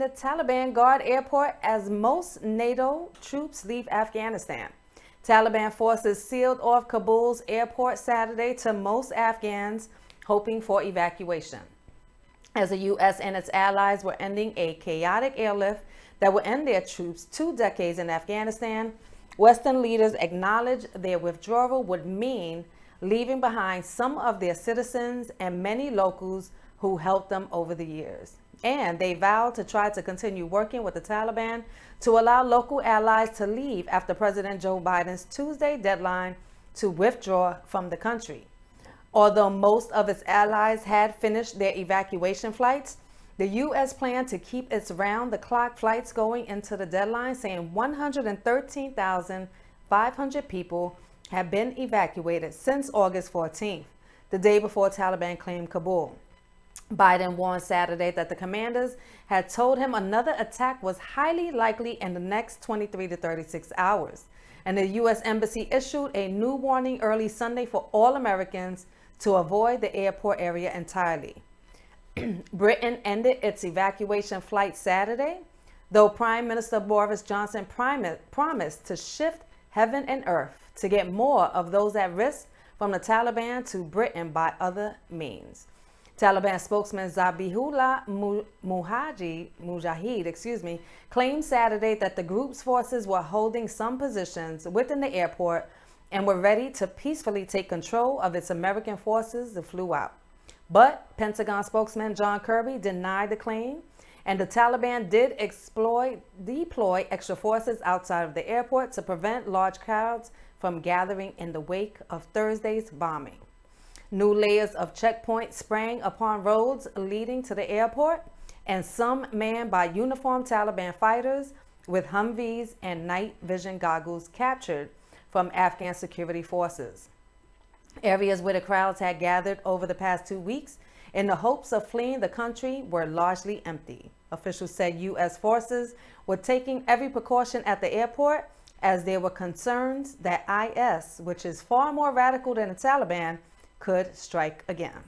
the Taliban guard airport as most NATO troops leave Afghanistan. Taliban forces sealed off Kabul's airport Saturday to most Afghans hoping for evacuation. As the U.S. and its allies were ending a chaotic airlift that would end their troops 2 decades in Afghanistan, Western leaders acknowledged their withdrawal would mean leaving behind some of their citizens and many locals who helped them over the years. And they vowed to try to continue working with the Taliban to allow local allies to leave after President Joe Biden's Tuesday deadline to withdraw from the country. Although most of its allies had finished their evacuation flights, the U.S. planned to keep its round-the-clock flights going into the deadline, saying 113,500 people have been evacuated since August 14th, the day before Taliban claimed Kabul. Biden warned Saturday that the commanders had told him another attack was highly likely in the next 23 to 36 hours. And the U.S. Embassy issued a new warning early Sunday for all Americans to avoid the airport area entirely. Britain ended its evacuation flight Saturday, though Prime Minister Boris Johnson promised to shift heaven and earth to get more of those at risk from the Taliban to Britain by other means. Taliban spokesman Zabihullah Mujahid, claimed Saturday that the group's forces were holding some positions within the airport and were ready to peacefully take control of its American forces that flew out. But Pentagon spokesman John Kirby denied the claim, and the Taliban did deploy extra forces outside of the airport to prevent large crowds from gathering in the wake of Thursday's bombing. New layers of checkpoints sprang upon roads leading to the airport, and some manned by uniformed Taliban fighters with Humvees and night vision goggles captured from Afghan security forces. Areas where the crowds had gathered over the past 2 weeks in the hopes of fleeing the country were largely empty. Officials said U.S. forces were taking every precaution at the airport as there were concerns that IS, which is far more radical than the Taliban, could strike again.